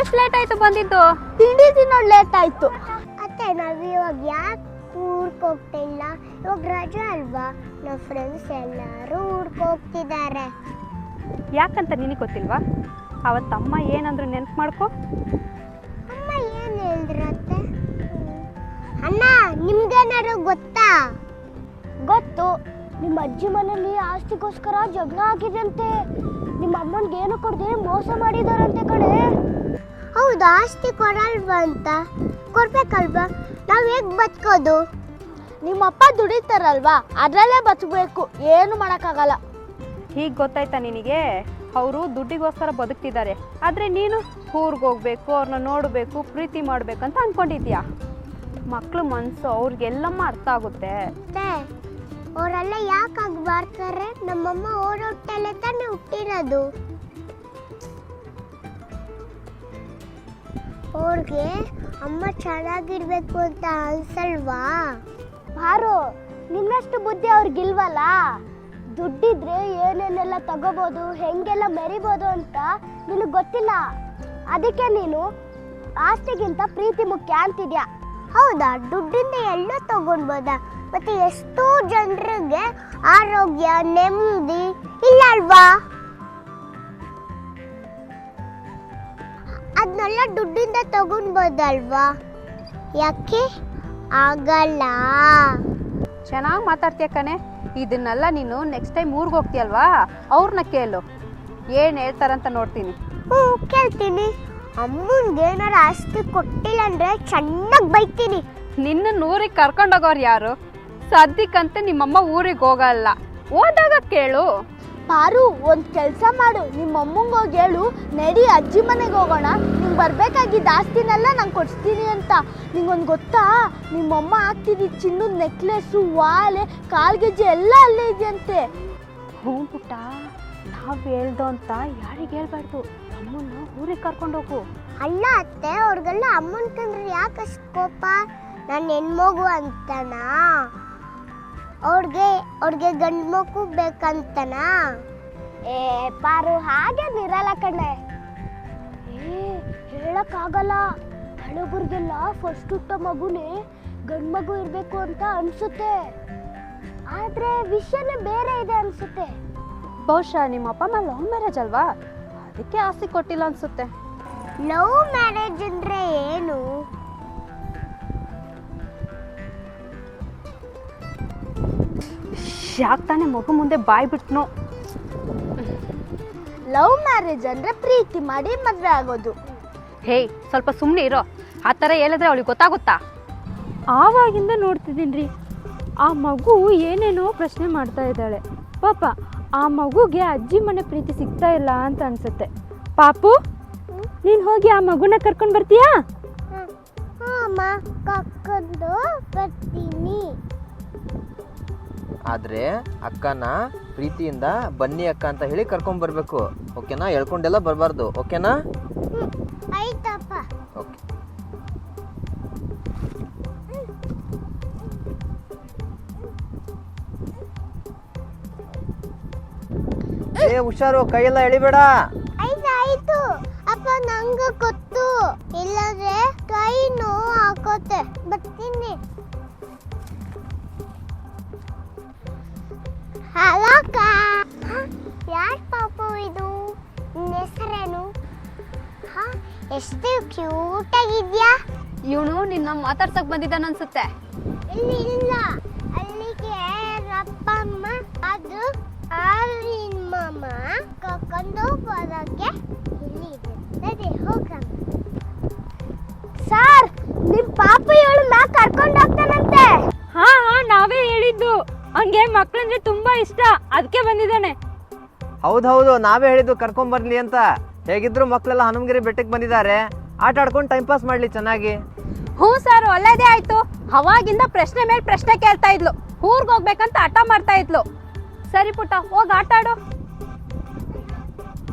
ಯಾಕಿಷ್ಟು ಲೇಟ್ ಆಯ್ತು ಬಂದಿದ್ದು? ತಿಂಡಿ ತಿನ್ನೋದು ಲೇಟ್ ಆಯ್ತು. ಅತ್ತೆ ನಾವು ಇವಾಗ ಯಾಕೆ ಊರ್ಗೆ ಹೋಗ್ತಾ ಇಲ್ಲ? ಇವಾಗ ರಜೆ ಅಲ್ವಾ, ನಮ್ಮ ಫ್ರೆಂಡ್ಸ್ ಎಲ್ಲರೂ ಊರ್ಗೆ ಹೋಗ್ತಿದ್ದಾರೆ. ಯಾಕಂತ ನಿನಗೆ ಗೊತ್ತಿಲ್ವಾ? ಅವತ್ತಮ್ಮ ಏನಂದ್ರು ನೆನ್ಪು ಮಾಡ್ಕೊ. ಅಮ್ಮ ಏನು ಹೇಳಿದ್ರತ್ತೆ? ಅಣ್ಣ ನಿಮ್ಗೇನಾದ್ರು ಗೊತ್ತಾ? ಗೊತ್ತು, ನಿಮ್ಮ ಅಜ್ಜಿ ಮನೇಲಿ ಆಸ್ತಿಗೋಸ್ಕರ ಜಗಳ ಆಗಿದೆಯಂತೆ. ನಿಮ್ಮ ಅಮ್ಮನಿಗೆ ಏನು ಕೊಡದೆ ಮೋಸ ಮಾಡಿದಾರಂತೆ ಕಣೆ. ಹೌದು, ಆಸ್ತಿ ಕೊಡಲ್ವಾ ಅಂತ? ಕೊಡ್ಬೇಕಲ್ವಾ, ನಾವು ಹೇಗೆ ಬದುಕೋದು? ನಿಮ್ಮಪ್ಪ ದುಡಿತಾರಲ್ವಾ, ಅದರಲ್ಲೇ ಬದುಕಬೇಕು, ಏನು ಮಾಡೋಕ್ಕಾಗಲ್ಲ. ಹೀಗೆ ಗೊತ್ತಾಯ್ತಾ ನಿನಗೆ? ಅವರು ದುಡ್ಡಿಗೋಸ್ಕರ ಬದುಕ್ತಿದ್ದಾರೆ, ಆದರೆ ನೀನು ಊರಿಗೆ ಹೋಗ್ಬೇಕು, ಅವ್ರನ್ನ ನೋಡಬೇಕು, ಪ್ರೀತಿ ಮಾಡಬೇಕಂತ ಅಂದ್ಕೊಂಡಿದ್ಯಾ. ಮಕ್ಕಳು ಮನಸ್ಸು ಅವ್ರಿಗೆಲ್ಲಮ್ಮ ಅರ್ಥ ಆಗುತ್ತೆ. ಅವರೆಲ್ಲ ಯಾಕಾಗಿ ಬರ್ತಾರೆ? ನಮ್ಮಮ್ಮ ಓಡೋಟ್ಟಲ್ಲೇ ತಾನೇ ಹುಟ್ಟಿರೋದು. ಅವ್ರಿಗೆ ಅಮ್ಮ ಚೆನ್ನಾಗಿರ್ಬೇಕು ಅಂತ ಅನ್ಸಲ್ವಾ? ಬಾರು, ನಿನ್ನಷ್ಟು ಬುದ್ಧಿ ಅವ್ರಿಗಿಲ್ವಲ್ಲ. ದುಡ್ಡಿದ್ರೆ ಏನೇನೆಲ್ಲ ತಗೋಬೋದು, ಹೆಂಗೆಲ್ಲ ಮೆರಿಬೋದು ಅಂತ ನಿನಗೆ ಗೊತ್ತಿಲ್ಲ. ಅದಕ್ಕೆ ನೀನು ಆಸ್ತಿಗಿಂತ ಪ್ರೀತಿ ಮುಖ್ಯ ಅಂತಿದ್ಯಾ. ಹೌದಾ? ದುಡ್ಡಿಂದ ಎಲ್ಲ ತಗೊಳ್ಬೋದಾ? ಮತ್ತೆ ಎಷ್ಟೋ ಜನರಿಗೆ ಆರೋಗ್ಯ ನೆಮ್ಮದಿ ಇಲ್ಲ ಅಲ್ವಾ? ಅದನ್ನೆಲ್ಲ ದುಡ್ಡಿಂದ ತಗೊಳ್ಬೋದಲ್ವಾ? ಯಾಕೆ ಆಗಲ್ಲ? ಚೆನ್ನಾಗಿ ಮಾತಾಡ್ತೀಯ ಕಣೆ. ಇದನ್ನೆಲ್ಲ ನೀನು ನೆಕ್ಸ್ಟ್ ಟೈಮ್ ಊರಿಗೆ ಹೋಗ್ತೀಯಲ್ವಾ, ಅವ್ರನ್ನ ಕೇಳು, ಏನು ಹೇಳ್ತಾರಂತ ನೋಡ್ತೀನಿ. ಕೇಳ್ತೀನಿ. ಅಮ್ಮನಿಗೆ ಏನಾರು ಆಸ್ತಿ ಕೊಟ್ಟಿಲ್ಲ ಅಂದರೆ ಚೆನ್ನಾಗಿ ಬೈತೀನಿ. ನಿನ್ನ ಊರಿಗೆ ಕರ್ಕೊಂಡೋಗೋರು ಯಾರು? ಸದ್ಯಕ್ಕಂತೆ ನಿಮ್ಮಮ್ಮ ಊರಿಗೆ ಹೋಗಲ್ಲ, ಹೋದಾಗ ಕೇಳು. ಪಾರು, ಒಂದು ಕೆಲಸ ಮಾಡು, ನಿಮ್ಮ ಅಮ್ಮಂಗೆ ಹೋಗಿ ಹೇಳು, ನಡಿ ಅಜ್ಜಿ ಮನೆಗೆ ಹೋಗೋಣ, ನಿಂಗೆ ಬರಬೇಕಾಗಿದ್ದ ಆಸ್ತಿನೆಲ್ಲ ನಂಗೆ ಕೊಡಿಸ್ತೀನಿ ಅಂತ. ನಿಂಗೊಂದು ಗೊತ್ತಾ, ನಿಮ್ಮಮ್ಮ ಹಾಕ್ತಿದ್ದ ಚಿನ್ನದ ನೆಕ್ಲೆಸ್ಸು, ವಾಲೆ, ಕಾಲ್ಗೆಜ್ಜೆ ಎಲ್ಲ ಅಲ್ಲೇ ಇದೆಯಂತೆ. ಹ್ಞೂ ಪುಟ್ಟ, ನಾವು ಹೇಳ್ದು ಅಂತ ಯಾರಿಗೆ ಹೇಳ್ಬಾರ್ದು. ಅಮ್ಮನ್ನ ಊರಿಗೆ ಕರ್ಕೊಂಡೋಗು. ಅಲ್ಲ ಅತ್ತೆ, ಅವ್ರಿಗೆಲ್ಲ ಅಮ್ಮನ ಕಂಡ್ರೆ ಯಾಕಷ್ಟು ಕೋಪ? ನಾನು ಹೆಣ್ಮಗು ಅಂತನಾ? ಅವ್ರಿಗೆ ಗಂಡು ಮಗು ಬೇಕಂತನಾ? ಪಾರು, ಹಾಗೇನಿರಲ್ಲ ಕಣೆ. ಹೇಳಕ್ಕಾಗಲ್ಲ. ಹಳಬರಿಗೆಲ್ಲ ಫಸ್ಟ್ ಹುಟ್ಟ ಮಗುನೇ ಗಂಡು ಮಗು ಇರಬೇಕು ಅಂತ ಅನ್ಸುತ್ತೆ, ಆದ್ರೆ ವಿಷಯನೇ ಬೇರೆ ಇದೆ ಅನ್ಸುತ್ತೆ. ಬಹುಶಃ ನಿಮ್ಮ ಅಪ್ಪ ಅಮ್ಮ ಲವ್ ಮ್ಯಾರೇಜ್ ಅಲ್ವಾ, ಅದಕ್ಕೆ ಆಸ್ತಿ ಕೊಟ್ಟಿಲ್ಲ ಅನ್ಸುತ್ತೆ. ಲವ್ ಮ್ಯಾರೇಜ್ ಅಂದ್ರೆ ಏನು? ಯಾಕೆ ತಾನೇ ಮಗು ಮುಂದೆ ಬಾಯ್ ಬಿಟ್ನು. ಲವ್ ಮ್ಯಾರೇಜ್ ಅಂದ್ರೆ ಪ್ರೀತಿ ಮಾಡಿ ಮದುವೆ ಆಗೋದು. ಹೇಯ್, ಸ್ವಲ್ಪ ಸುಮ್ಮನೆ ಇರೋ. ಆ ಥರ ಹೇಳಿದ್ರೆ ಅವಳಿಗೆ ಗೊತ್ತಾಗುತ್ತಾ? ಆವಾಗಿಂದ ನೋಡ್ತಿದ್ದೀನಿ ರೀ, ಆ ಮಗು ಏನೇನೋ ಪ್ರಶ್ನೆ ಮಾಡ್ತಾ ಇದ್ದಾಳೆ. ಪಾಪ ಆ ಮಗುಗೆ ಅಜ್ಜಿ ಮನೆ ಪ್ರೀತಿ ಸಿಗ್ತಾ ಇಲ್ಲ ಅಂತ ಅನ್ಸುತ್ತೆ. ಪಾಪು, ನೀನು ಹೋಗಿ ಆ ಮಗುನ ಕರ್ಕೊಂಡು ಬರ್ತೀಯಾ? ಅಮ್ಮ, ಕರ್ಕೊಂಡು ಬರ್ತೀನಿ. ಆದರೆ ಅಕ್ಕನ ಪ್ರೀತಿಯಿಂದ ಬನ್ನಿ ಅಕ್ಕ ಅಂತ ಹೇಳಿ ಕರ್ಕೊಂಡ್ ಬರ್ಬೇಕು, ಓಕೆನಾ? ಹೇಳ್ಕೊಂಡೆಲ್ಲ ಬರಬಾರ್ದು, ಓಕೆನಾ? ಆಯ್ತಪ್ಪ. ಓಕೆ. ಹುಷಾರು, ಕೈಯೆಲ್ಲ ಎಳಿಬೇಡ. ಆಯ್ತು ಅಪ್ಪ, ನಂಗೆ ಗೊತ್ತು, ಇಲ್ಲದ್ರೆ ಕೈ ನೋವು ಹಾಕೋತೆ. ಬರ್ತೀನಿ. ಹಲೋ ಅಕ್ಕ. ಯಾರು ಪಾಪು ಇದು? ನಿನ್ನ ಹೆಸರೇನು? ಎಷ್ಟು ಕ್ಯೂಟ್ ಆಗಿದ್ಯಾ. ಇವನು ನಿನ್ನ ಮಾತಾಡ್ಸಕ್ ಬಂದಿದ್ದಾನ ಅನ್ಸುತ್ತೆ. ಇಲ್ಲ, ಅಲ್ಲಿಗೆ ಅಪ್ಪ ಅಮ್ಮ ಅದು ನಿಮ್ಮ ಕರ್ಕೊಂಡು ಬರೋಕ್ಕೆ ಇಲ್ಲಿ ಇದೆ. ಹೋಗೋಣ. ಸರ್, ನಿಮ್ಮ ಪಾಪು ಇವಳನ್ನ ಕರ್ಕೊಂಡು ಹೋಗ್ತಾನಂತೆ. ಹಾ, ನಾವೇ ಹೇಳಿದ್ದು. ಹಂಗೆ ಮಕ್ಕಳಂದ್ರೆ ತುಂಬಾ ಇಷ್ಟ, ಅದಕ್ಕೆ ಬಂದಿದ್ದಾನೆ. ಹೌದೌದು, ನಾವೇ ಹೇಳಿದ್ದು ಕರ್ಕೊಂಡ್ ಬರ್ಲಿ ಅಂತ. ಹೇಗಿದ್ರು ಮಕ್ಕಳೆಲ್ಲ ಹನುಮಗಿರಿ ಬೆಟ್ಟಕ್ಕೆ ಬಂದಿದ್ದಾರೆ, ಆಟ ಆಡ್ಕೊಂಡು ಟೈಮ್ ಪಾಸ್ ಮಾಡ್ಲಿ ಚೆನ್ನಾಗಿ. ಹ್ಞೂ ಸರ್, ಒಳ್ಳೇದೇ ಆಯ್ತು. ಅವಾಗಿಂದ ಪ್ರಶ್ನೆ ಮೇಲೆ ಪ್ರಶ್ನೆ ಕೇಳ್ತಾ ಇದ್ಲು, ಊರ್ಗ್ ಹೋಗ್ಬೇಕಂತ ಆಟ ಮಾಡ್ತಾ ಇದ್ಲು. ಸರಿ ಪುಟ್ಟ, ಹೋಗಿ ಆಟ ಆಡು.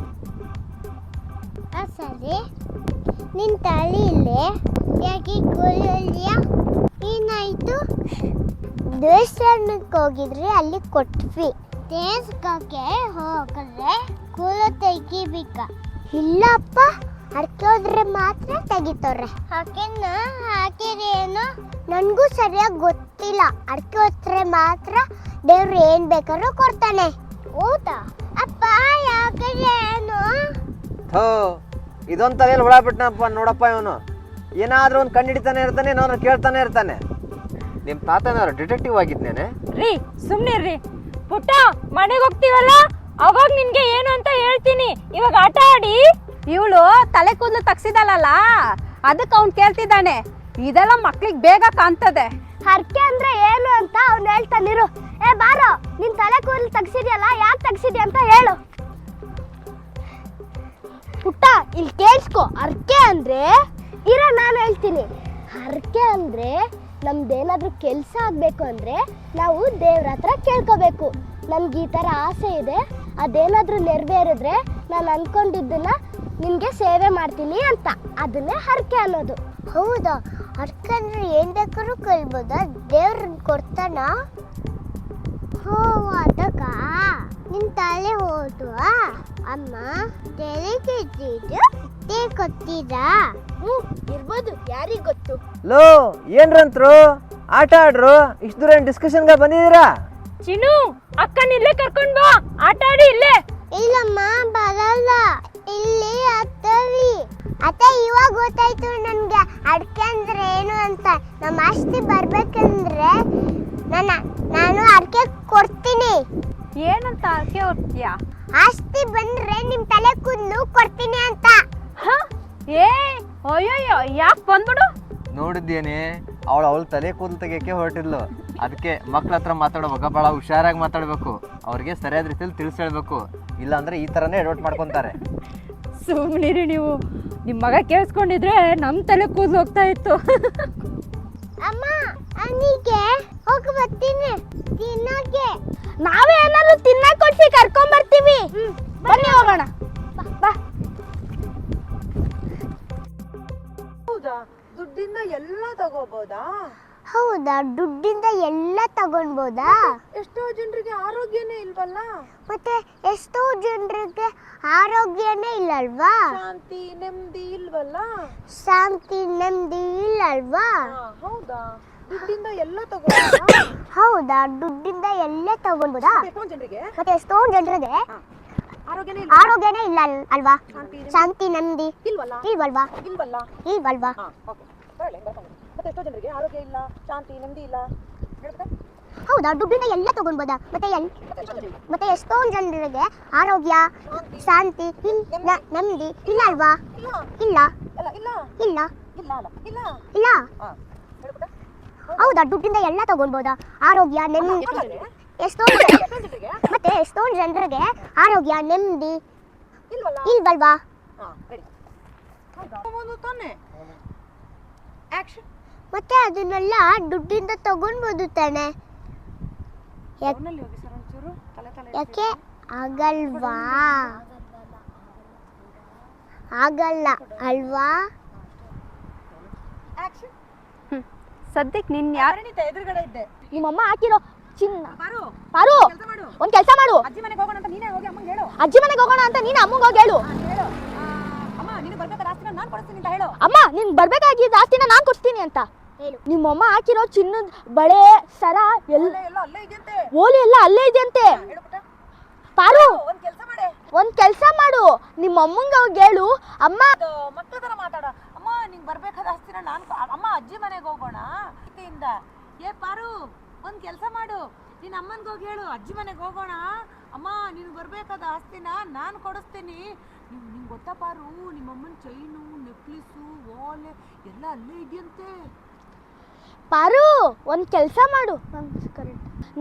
ಸರಿ, ನಿನ್ ತಲೆ ಇಲ್ಲೇ ಯಾಕೆ ಗೋಲಿಯಾ? ಏನಾಯ್ತು? ದೇವಸ್ಥಾನಕ್ಕೆ ಹೋಗಿದ್ರಿ, ಅಲ್ಲಿ ಕೊಟ್ವಿ. ದೇವಸ್ಥಾನಕ್ಕೆ ಹೋಗಿದ್ರೆ ಕೂಲ ತೆಗಿಬೇಕ? ಇಲ್ಲಪ್ಪ, ಹರಕೆ ಹೋದ್ರೆ ಮಾತ್ರ ತೆಗಿತವ್ರೆ. ಹಾಕಿರಿ ಏನು ನನಗೂ ಸರಿಯಾಗಿ ಗೊತ್ತಿಲ್ಲ. ಹರಕೆ ಹೋದ್ರೆ ಮಾತ್ರ ದೇವ್ರು ಏನ್ ಬೇಕಾದ್ರೂ ಕೊಡ್ತಾನೆ. ಹೌದಾ ಅಪ್ಪ? ಯಾಕೆ ಏನು? ಥೋ ಇದೊಂದು ತಲೆಯಲ್ಲಿ ಹುಳ ಬಿಟ್ಟನಪ್ಪ ನೋಡಪ್ಪ. ಇವನು ಏನಾದ್ರೂ ಒಂದು ಕಂಡು ಹಿಡಿತಾನೆ ಇರ್ತಾನೆ, ನಾನು ಕೇಳ್ತಾನೆ ಇರ್ತಾನೆ. ನಿಮ್ಮ ತಾತನವ್ರು ಡಿಟೆಕ್ಟಿವ್ ಆಗಿದ್ನೇನೆ. ರೀ ಸುಮ್ನೆ ರೀ. ಪುಟ್ಟ ಮನೆಗೆ ಹೋಗ್ತೀವಲ್ಲ ಅವಾಗ ನಿನ್ಗೆ ಏನು ಅಂತ ಹೇಳ್ತೀನಿ. ಇವಾಗ ಆಟ ಆಡಿ. ಇವಳು ತಲೆ ಕೂದಲು ತಗ್ಸಿದಲ್ಲ, ಅದಕ್ಕೆ ಅವ್ನು ಕೇಳ್ತಿದ್ದಾನೆ. ಇದೆಲ್ಲ ಮಕ್ಳಿಗೆ ಬೇಗ ಕಾಣ್ತದೆ. ಹರಕೆ ಅಂದ್ರೆ ಏನು ಅಂತ ಅವ್ನು ಹೇಳ್ತಾನಿರು. ಏ ಬಾರೋ, ನಿನ್ ತಲೆ ಕೂದಲು ತಗ್ಸಿದ್ಯಲ್ಲ, ಯಾಕೆ ತಗ್ಸಿದ್ಯ ಅಂತ ಹೇಳು. ಪುಟ್ಟ ಇಲ್ಲಿ ಕೇಳಿಸ್ಕೊ. ಹರಕೆ ಅಂದ್ರೆ ನಾನು ಹೇಳ್ತೀನಿ. ಹರಕೆ ಅಂದ್ರೆ ನಮ್ದೇನಾದ್ರೂ ಕೆಲಸ ಆಗ್ಬೇಕು ಅಂದ್ರೆ ನಾವು ದೇವ್ರ ಹತ್ರ ಕೇಳ್ಕೋಬೇಕು. ನಮ್ಗೆ ಈ ತರ ಆಸೆ ಇದೆ, ಅದೇನಾದ್ರೂ ನೆರವೇರಿದ್ರೆ ನಾನು ಅನ್ಕೊಂಡಿದ್ದನ್ನ ನಿಮ್ಗೆ ಸೇವೆ ಮಾಡ್ತೀನಿ ಅಂತ. ಅದನ್ನೇ ಹರಕೆ ಅನ್ನೋದು. ಹೌದಾ? ಹರಕೆ ಅಂದ್ರೆ ಏನ್ ಬೇಕಾದ್ರೂ ಕೇಳ್ಬೋದಾ? ದೇವ್ರನ್ನ ಕೊಡ್ತಾನ? ಹೋ ಅದಕ್ಕ ನಿನ್ ತಲೆ ಹೋದ್ವ ಅಮ್ಮ ತೆರಿಗೆ ಕೊಟ್ಟಿರಾ? ಇರ್ಬೋದು, ಯಾರಿಗ್ ಗೊತ್ತು. ಲೋ ಏನ್ರಂತ್ರು? ಆಟ ಆಡ್ರು. ಇಷ್ಟು ದೂರ ಡಿಸ್ಕಷನ್ಗೆ ಬಂದಿದ್ದೀರಾ? ಚಿನ್ನು ಅಕ್ಕನ ಇಲ್ಲೇ ಕರ್ಕೊಂಡ್ ಬಾ, ಆಟ ಆಡಿ ಇಲ್ಲೇ. ಇಲ್ಲಮ್ಮ ಬರಲ್ಲ, ಇಲ್ಲಿ ಅತ್ತವಿ. ಅತ್ತೆ ಇವಾಗ ಗೊತ್ತಾಯ್ತು ನನ್ಗೆ ಅಡ್ಕೆ ಅಂದ್ರೆ ಏನು ಅಂತ. ನಮ್ಮ ಆಸ್ತಿ ಬರ್ಬೇಕಂದ್ರೆ ನಾನು ಅಡ್ಕೆ ಕೊಡ್ತೀನಿ. ಏನಂತ ಅರ್ಕೆ ಹೋಗ್ತೀಯಾ? ಆಸ್ತಿ ಬಂದ್ರೆ ನಿಮ್ ತಲೆ ಕೂದಲು ಕೊಡ್ತೀನಿ ಅಂತ. ಏ ಅಯ್ಯಯ್ಯೋ, ಯಾಕೆ ಬಂದ್ಬಿಡು. ನೋಡಿದ್ದೇನೆ, ಅವಳ ತಲೆ ಕೂದಲು ತೆಗಿಯಕ್ಕೆ ಹೊರಟಿದ್ಲು. ಅದಕ್ಕೆ ಮಕ್ಳ ಹತ್ರ ಮಾತಾಡುವಾಗ ಭಾಳ ಹುಷಾರಾಗಿ ಮಾತಾಡಬೇಕು. ಅವ್ರಿಗೆ ಸರಿಯಾದ ರೀತಿಯಲ್ಲಿ ತಿಳಿಸಿ ಹೇಳ್ಬೇಕು. ಇಲ್ಲಾಂದ್ರೆ ಈ ಥರನೇ ಎಡವಟ್ ಮಾಡ್ಕೊತಾರೆ. ಸುಮ್ನಿರಿ ನೀವು. ನಿಮ್ಮ ಮಗ ಕೇಳಿಸ್ಕೊಂಡಿದ್ರೆ ನಮ್ಮ ತಲೆ ಕೂದಲು ಹೋಗ್ತಾ ಇತ್ತು. ಅಮ್ಮ ಅನಿಗೆ ಹೋಗಿ ಬರ್ತೀನಿ ತಿನ್ನೋಕೆ. ನಾವೇ ಏನಾದ್ರು ತಿನ್ನಕ್ ಕೊಡ್ಸಿ ಕರ್ಕೊಂಡ್ ಬರ್ತೀವಿ. ಬನ್ನಿ ಹೋಗೋಣ. ಬಾ. ಹೌದಾ? ದುಡ್ಡಿಂದ ಎಲ್ಲ ತಗೋಬಹುದಾ? ಹೌದಾ? ದುಡ್ಡಿಂದ ಎಲ್ಲ ತಗೊಳ್ಬೋದಾ? ಎಷ್ಟೋ ಜನರಿಗೆ ಆರೋಗ್ಯನೇ ಇಲ್ವಲ್ಲ. ಮತ್ತೆ ಎಷ್ಟೋ ಜನರಿಗೆ ಆರೋಗ್ಯನೇ ಇಲ್ಲಲ್ವಾ? ಶಾಂತಿ ನೆಮ್ಮದಿ ಇಲ್ವಲ್ಲ. ಶಾಂತಿ ನೆಮ್ಮದಿ ಇಲ್ಲಲ್ವಾ? ಹೌದಾ? ದುಡ್ಡಿಂದ ಎಲ್ಲ ತಗೋಬಹುದಾ? ಹೌದಾ? ದುಡ್ಡಿಂದ ಎಲ್ಲ ತಗೊಳ್ಬೋದಾ? ಎಷ್ಟೋ ಜನರಿಗೆ ಮತ್ತೆ ಎಷ್ಟೋ ಜನರಿಗೆ ಆರೋಗ್ಯನೇ ಆರೋಗ್ಯನೇ ಇಲ್ಲ ಅಲ್ವಾ? ಶಾಂತಿ ನೆಮ್ಮದಿ ಇಲ್ವಲ್ಲ. ಇಲ್ವಲ್ವಾ? ಇಲ್ವಲ್ಲ. ಇಲ್ವಲ್ವಾ? ಓಕೆ, ಬರಲ್ಲ ಬರ್ಕೊಂಡು. ಮತ್ತೆ ಎಷ್ಟೋ ಜನರಿಗೆ ಆರೋಗ್ಯ ಇಲ್ಲ, ಶಾಂತಿ ನೆಮ್ಮದಿ ಇಲ್ಲ. ಹೇಳ್ತಾ ಹೌದಾ? ದುಡ್ಡಿಂದ ಎಲ್ಲ ತಗೊಳ್ಬೋದಾ? ಮತ್ತೆ ಎಷ್ಟೋ ಜನರಿಗೆ ಆರೋಗ್ಯ ಶಾಂತಿ ನೆಮ್ಮದಿ ಇಲ್ಲ ಅಲ್ವಾ? ಇಲ್ಲ ಇಲ್ಲ ಇಲ್ಲ ಇಲ್ಲ ಇಲ್ಲ ಇಲ್ಲ ಅಲ್ಲ ಇಲ್ಲ. ಇಲ್ಲ. ಹೇಳ್ಬಿಟ್ಟ ಹೌದಾ? ದುಡ್ಡಿಂದ ಎಲ್ಲ ತಗೊಳ್ಬೋದಾ? ಆರೋಗ್ಯ ನೆಮ್ಮದಿ ಎಷ್ಟೋ ಮತ್ತೆ ಎಷ್ಟೋ ಜನರಿಗೆ ಆರೋಗ್ಯ ನೆಮ್ಮದಿ ಇಲ್ವಲ್ಲ. ಇಲ್ವಲ್ವಾ? ರೆಡಿ. ಹೌದಾ ತಾನೆ. ಆಕ್ಷನ್. ಮತ್ತೆ ಅದನ್ನೆಲ್ಲ ದುಡ್ಡಿಂದ ತಗೊಳ್ಬೋದು ತಾನೆ? ಫೋನಲ್ಲಿ ಹೋಗಿ ಸರ್ ಒಂಚೂರು ತಲೆ ಯಾಕೆ ಆಗಲ್ವಾ? ಆಗಲ್ಲ ಅಲ್ವಾ? ಆಕ್ಷನ್. ಸದ್ಯಕ್ಕೆ ನಿನ್ ಯಾರು ಪರಿಣಿತ ಎದುರುಗಡೆ ಇದ್ದೆ. ನಿಮ್ಮಮ್ಮ ಹಾಕಿರೋ ಚಿನ್ನ. ಬಾರು ಪಾರು, ಕೆಲಸ ಮಾಡು. ಒಂದ್ ಕೆಲಸ ಮಾಡು. ಅಜ್ಜಿ ಮನೆಗೆ ಹೋಗೋಣ ಅಂತ ನೀನೇ ಹೋಗಿ ಅಮ್ಮಂಗೆ ಹೇಳು. ಅಜ್ಜಿ ಮನೆಗೆ ಹೋಗೋಣ ಅಂತ ನೀನು ಅಮ್ಮಂಗೆ ಹೋಗಿ ಹೇಳು. ಹೇಳು ಅಮ್ಮ ನೀನು ಬರ್ಬೇಕಾದ ಆಸ್ತಿನ ನಾನು ಕೊಡಿಸ್ತೀನಿ ಅಂತ ಹೇಳು. ಅಮ್ಮ ನಿನ್ ಬರ್ಬೇಕಾಗಿದ್ದ ಆಸ್ತಿನ ನಾನ್ ಕೊಡ್ತೀನಿ ಅಂತ ಹೇಳು. ನಿಮ್ಮಮ್ಮ ಹಾಕಿರೋ ಚಿನ್ನದ ಬಳೆ ಸರ ಎಲ್ಲ ಎಲ್ಲ ಅಲ್ಲೇ ಇದೆಯಂತೆ. ಓಲಿ ಎಲ್ಲ ಅಲ್ಲೇ ಇದೆಯಂತೆ. ಹೇಳು ಪುಟ್ಟ. ಪಾರು ಒಂದ್ ಕೆಲಸ ಮಾಡೆ. ಒಂದ್ ಕೆಲಸ ಮಾಡು, ನಿಮ್ಮ ಅಮ್ಮಂಗೆ ಹೋಗಿ ಹೇಳು. ಅಮ್ಮ ಮಕ್ಕಳ ತರ ಮಾತಾಡ. ಅಮ್ಮ ನಿಂಗೆ ಬರ್ಬೇಕಾದ ಆಸ್ತಿನ ನಾನು ಅಮ್ಮ ಅಜ್ಜಿ ಮನೆಗೆ ಹೋಗೋಣ ಇಂದ. ಏ ಪಾರು ಒಂದ್ ಕೆಲಸ ಮಾಡು, ನಿನ್ನ ಅಮ್ಮನ್ಗೆ ಹೋಗಿ ಹೇಳು ಅಜ್ಜಿ ಮನೆಗೆ ಹೋಗೋಣ, ಅಮ್ಮ ನೀನು ಬರ್ಬೇಕಾದ ಆಸ್ತಿನ ನಾನು ಕೊಡಿಸ್ತೀನಿ. ನಿಂಗೆ ಗೊತ್ತಾ ಪಾರು, ನಿಮ್ಮಮ್ಮನ ಚೈನು ನೆಕ್ಲೆಸು ವಾಲೆ ಎಲ್ಲ ಅಲ್ಲೇ ಇದೆಯಂತೆ. ಪಾರು ಒಂದ್ ಕೆಲಸ ಮಾಡು,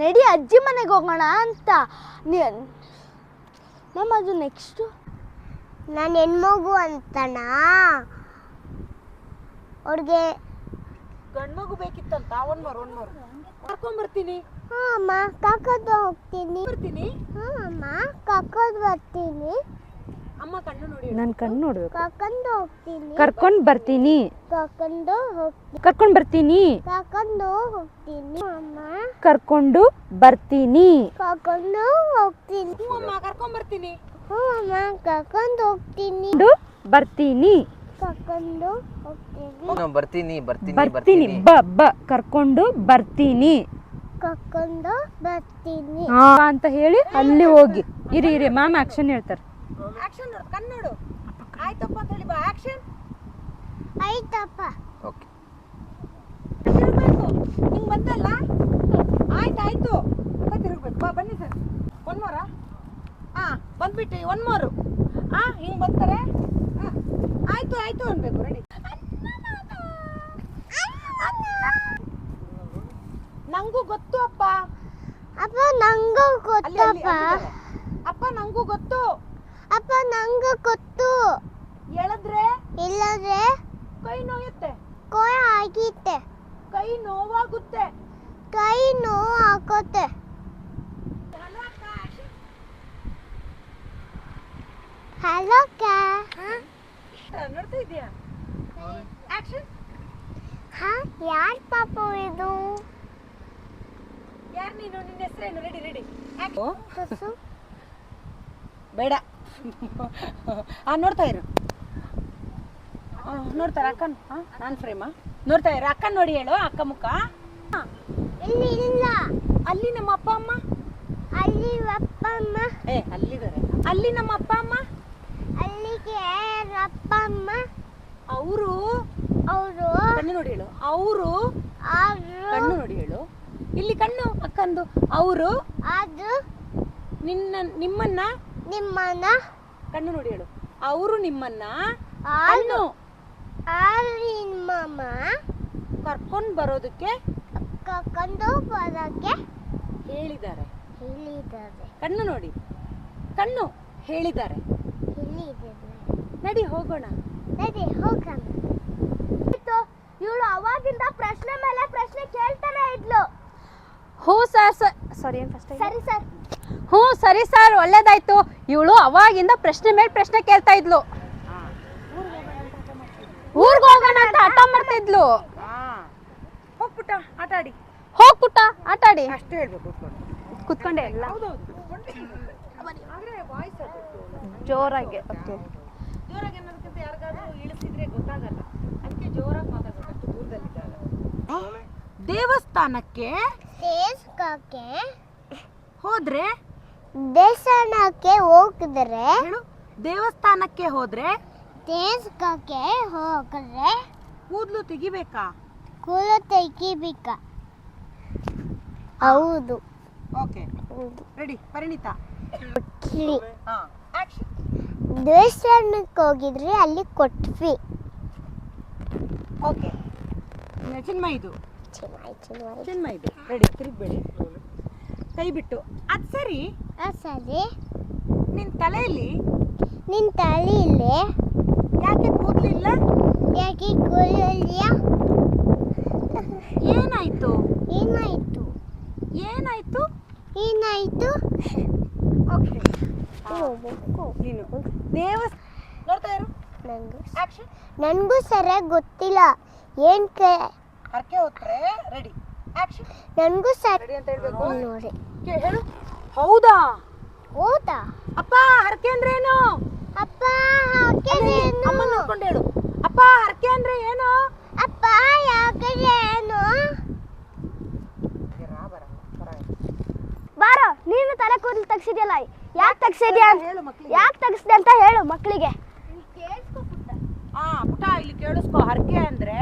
ನಡಿ ಅಜ್ಜಿ ಮನೆಗೆ ಹೋಗೋಣ ಅಂತ. ಅದು ನೆಕ್ಸ್ಟು ನಾನು ಹೆಣ್ಮಗು ಅಂತನಾ ಅವ್ರಿಗೆ ಗಂಡ್ಮಗು ಬೇಕಿತ್ತಂತ. ಒಂದ್ಮಾರು ಕರ್ಕೊಂಬರ್ತೀನಿ. ಅಮ್ಮ ಕರ್ಕೊಂಡು ಹೋಗ್ತೀನಿ. ಬರ್ತೀನಿ. ಅಮ್ಮ ಕರ್ಕೊಂಡು ಬರ್ತೀನಿ. ಅಮ್ಮ ಕಣ್ಣು ನೋಡಿ. ನನ್ನ ಕಣ್ಣು ನೋಡ್ಬೇಕು. ಕರ್ಕೊಂಡು ಹೋಗ್ತೀನಿ. ಕರ್ಕೊಂಡು ಬರ್ತೀನಿ. ಕರ್ಕೊಂಡು ಹೋಗ್ತೀನಿ. ಕರ್ಕೊಂಡು ಬರ್ತೀನಿ. ಕರ್ಕೊಂಡು ಹೋಗ್ತೀನಿ. ಅಮ್ಮ ಕರ್ಕೊಂಡು ಬರ್ತೀನಿ. ಕರ್ಕೊಂಡು ಹೋಗ್ತೀನಿ. ಅಮ್ಮ ಕರ್ಕೊಂಬರ್ತೀನಿ. ಅಮ್ಮ ಕರ್ಕೊಂಡು ಹೋಗ್ತೀನಿ. ಬರ್ತೀನಿ ಕರ್ಕೊಂಡು ಹೋಗ್ತೀವಿ. ಬರ್ತೀನಿ ಬರ್ತೀನಿ ಬರ್ತೀನಿ ಬರ್ತೀನಿ ಬ ಕರ್ಕೊಂಡು ಬರ್ತೀನಿ ಕರ್ಕೊಂಡು ಬರ್ತೀನಿ. ಅಂತ ಹೇಳಿ ಅಲ್ಲಿ ಹೋಗಿ ಇರಿ ಮ್ಯಾಮ್ ಆಕ್ಷನ್ ಹೇಳ್ತಾರೆ. ಆಕ್ಷನ್ ನೋಡು, ಕಣ್ಣು ನೋಡು. ಆಯ್ತಪ್ಪ ಅಂತ ಹೇಳಿ ಬಾ. ಆಕ್ಷನ್. ಆಯ್ತಪ್ಪ. ಓಕೆ ತಿರುಗಬೇಕು. ಹಿಂಗ್ ಬಂತಲ್ಲ, ಆಯ್ತಾಯ್ತು. ತಿರುಗಬೇಕು. ಬಾ, ಬನ್ನಿ ಸರ್. ಒನ್ ಮೋರ. ಹಾ, ಬಂದ್ಬಿಟ್ಟು ಒನ್ ಮೋರು. ಹಾ, ಹಿಂಗ್ ಬಂತಾರೆ. ಹಾ, ಆಯ್ತು ಆಯ್ತು ಅನ್ಬೇಕು. ರೆಡಿ. ನಂಗೂ ಗೊತ್ತು ಅಪ್ಪ. ಅಪ್ಪ ನಂಗೂ ಅಲ್ಲಿ, ಅಲ್ಲಿ, ಗೊತ್ತಪ್ಪ. ಅಲ್ಲಿದ್ದಾರೆ. ಅಪ್ಪ ನಂಗೂ ಗೊತ್ತು. ಅಪ್ಪ ನಂಗೂ ಗೊತ್ತು. ಹೇಳಿದ್ರೆ ಇಲ್ಲದ್ರೆ ಕೈ ನೋಯುತ್ತೆ, ಕೋಯ ಆಗಿತ್ತೆ, ಕೈ ನೋವಾಗುತ್ತೆ. ಕೈ ನೋವು ಹಾಕೋತೆ. ಹಲೋ ಕಾ. ನೋಡ್ತಾ ಇದೀಯಾ? ಆಕ್ಷನ್. ಹಾ, ಯಾರ್ ಪಾಪು ಇದು? ಯಾರು ನೀನು? ನಿನ್ನ ಹೆಸರೇನು? Ready ready. ತುಸು. ಬೇಡ. ನೋಡ್ತಾ ಇರು. ನೋಡ್ತಾರೆ ಅಕ್ಕನ್. ನಾನು ಫ್ರೇಮಾ? ನೋಡ್ತಾ ಇರು. ಅಕ್ಕನ್ ನೋಡಿ ಹೇಳು. ಅಕ್ಕ ಮುಖ. ಇಲ್ಲಿ ಇಲ್ಲ. ಅಲ್ಲಿ ನಮ್ಮ ಅಪ್ಪ ಅಮ್ಮ. ಅಲ್ಲಿ ಅಪ್ಪ ಅಮ್ಮ. ಅಲ್ಲಿದ್ದಾರೆ. ಅಲ್ಲಿ ನಮ್ಮ ಅಪ್ಪ ಅಮ್ಮ. ಅಲ್ಲಿಗೆ ಅಪ್ಪ ಅಮ್ಮ. ಅವರು ಅವರು ಕಣ್ಣು ನೋಡಿ ಹೇಳು. ಅವರು ಆದ್ರು ಕಣ್ಣು ನೋಡಿ ಹೇಳು. ಇಲ್ಲಿ ಕಣ್ಣು ಅಕ್ಕಂದು. ಅವರು ಅದು ನಿಮ್ಮನ್ನ ನಿಮ್ಮನ್ನ ಕಣ್ಣು ನೋಡಿ ಹೇಳು. ಅವರು ನಿಮ್ಮನ್ನ ಆರು ಕಣ್ಣು ನಿಮ್ಮಮ್ಮ ಕರ್ಕೊಂಡು ಬರೋದಕ್ಕೆ ಕರ್ಕೊಂಡು ಬರೋಕ್ಕೆ ಹೇಳಿದ್ದಾರೆ. ಹೇಳಿದ್ದಾರೆ. ಕಣ್ಣು ನೋಡಿ. ಕಣ್ಣು ಹೇಳಿದ್ದಾರೆ. ಹೇಳಿದ್ದಾರೆ. ನಡಿ ಹೋಗೋಣ. ನಡಿ ಹೋಗೋಣ. ಇವಳು ಅವಾಗಿಂದ ಪ್ರಶ್ನೆ ಮೇಲೆ ಪ್ರಶ್ನೆ ಕೇಳ್ತಾನೆ ಇದ್ಲು. ಹ್ಞೂ ಸರ್ ಸಾರಿ ಏನು ಫಸ್ಟ್ ಸರಿ ಸರ್. ಹ್ಞೂ ಸರಿ ಸರ್ ಒಳ್ಳೇದಾಯ್ತು. ಇವಳು ಅವಾಗಿಂದ ಪ್ರಶ್ನೆ ಮೇಲೆ ಪ್ರಶ್ನೆ ಕೇಳ್ತಾ ಇದ್ಲು. ಊರ್ಗ್ ಹೋಗೋಣ ಅಂತ ಹಠ ಮಾಡ್ತಾ ಇದ್ಲು. ಹೋಗ್ಬಿಟ್ಟ ಆಟ ಆಡಿ. ಹೋಗ್ ಪುಟ್ಟ ಆಟ ಆಡಿ. ಅಷ್ಟೇ ಹೇಳ್ಬೇಕು. ಕುತ್ಕೊಂಡೆ ಎಲ್ಲ ಆದ್ರೆ ವಾಯ್ಸ್ ಜೋರಾಗಿ. ಓಕೆ ಜೋರಾಗಿ ಅನ್ನೋದಕ್ಕಿಂತ ಯಾರಿಗಾದ್ರೂ ಇಳಿಸಿದ್ರೆ ಗೊತ್ತಾಗಲ್ಲ. ಅದಕ್ಕೆ ಜೋರಾಗಿ ಮಾತಾಡ್ಬೇಕು ದೂರದಲ್ಲಿದ್ದಾಗ. ದೇವಸ್ಥಾನಕ್ಕೆ ದೇಶಕ್ಕೆ ಹೋದ್ರೆ ದೇವಸ್ಥಾನಕ್ಕೆ ಹೋಗಿದ್ರೆ ಹೇಳು. ದೇವಸ್ಥಾನಕ್ಕೆ ಹೋದ್ರೆ ದೇಶಕ್ಕೆ ಹೋಗಿದ್ರೆ ಕೂದಲು ತೆಗಿಬೇಕಾ? ಕೂಲು ತೆಗಿಬೇಕ. ಹೌದು. Okay ready. ಪರಿಣಿತ. ಕಿಳಿ. ಹಾ ಆಕ್ಷನ್. ದೇವಸ್ಥಾನಕ್ಕೆ ಹೋಗಿದ್ರೆ ಅಲ್ಲಿ ಕೊಟ್ವಿ. ಓಕೆ ಚಿನ್ಮಯ್ದು. ಚೆನ್ನಾಗಿ ಚಿನ್ಮಯ್ದು. ರೆಡಿ. ತಿರುಗಬೇಡಿ. ಕೈ ಬಿಟ್ಟು. ಅದು ಸರಿ. ಸರಿ. ನಿನ್ನ ತಲೆಯಲ್ಲಿ ನಿನ್ನ ತಲೆಯಲ್ಲಿ ಯಾಕೆ ಕೂದಲಿಲ್ಲ? ಯಾಕೆ ಕೂಲಿಲ್ಲ? ಏನಾಯ್ತು? ಏನಾಯ್ತು? ಏನಾಯ್ತು? ಏನಾಯ್ತು? ಓಕೆ ಹೋಗ್ಬೇಕು. ನೀನು ನೋಡ್ತಾ ಇರು. ನಂಗೂ ಆಕ್ಷನ್. ನನಗೂ ಸರಿಯಾಗಿ ಗೊತ್ತಿಲ್ಲ. ಏನ್ ಹರಕೆ ಹೊತ್ರೆ ರೆಡಿ. ಆಕ್ಷನ್. ನನಗೂ ಸರಿ ರೆಡಿ ಅಂತ ಹೇಳ್ಬೇಕು. ನೋಡಿ. ಹೇಳು. ಹೌದಾ? ಹೌದಾ? ಅಪ್ಪ ಹರಕೆ ಅಂದ್ರೆ ಏನು? ಅಪ್ಪ ಹಾಕಿದೇನು? ಅಮ್ಮ ನೋಡ್ಕೊಂಡು ಹೇಳು. ಅಪ್ಪ ಹರಕೆ ಅಂದ್ರೆ ಏನು? ಅಪ್ಪ ಯಾಕಿದೇನು? ಬಾರೋ, ನೀನು ತಲೆ ಕೂದಲು ತೆಗ್ಸಿದ್ಯಲ್ಲ, ಯಾಕೆ ತೆಗ್ಸಿದ್ಯಾ? ಹೇಳು ಮಕ್ಳಿಗೆ. ಯಾಕೆ ತೆಗ್ಸಿದೆ ಅಂತ ಹೇಳು ಮಕ್ಕಳಿಗೆ. ಪುಟ ಇಲ್ಲಿ ಕೇಳಿಸ್ಕೊ. ಹರಕೆ ಅಂದ್ರೆ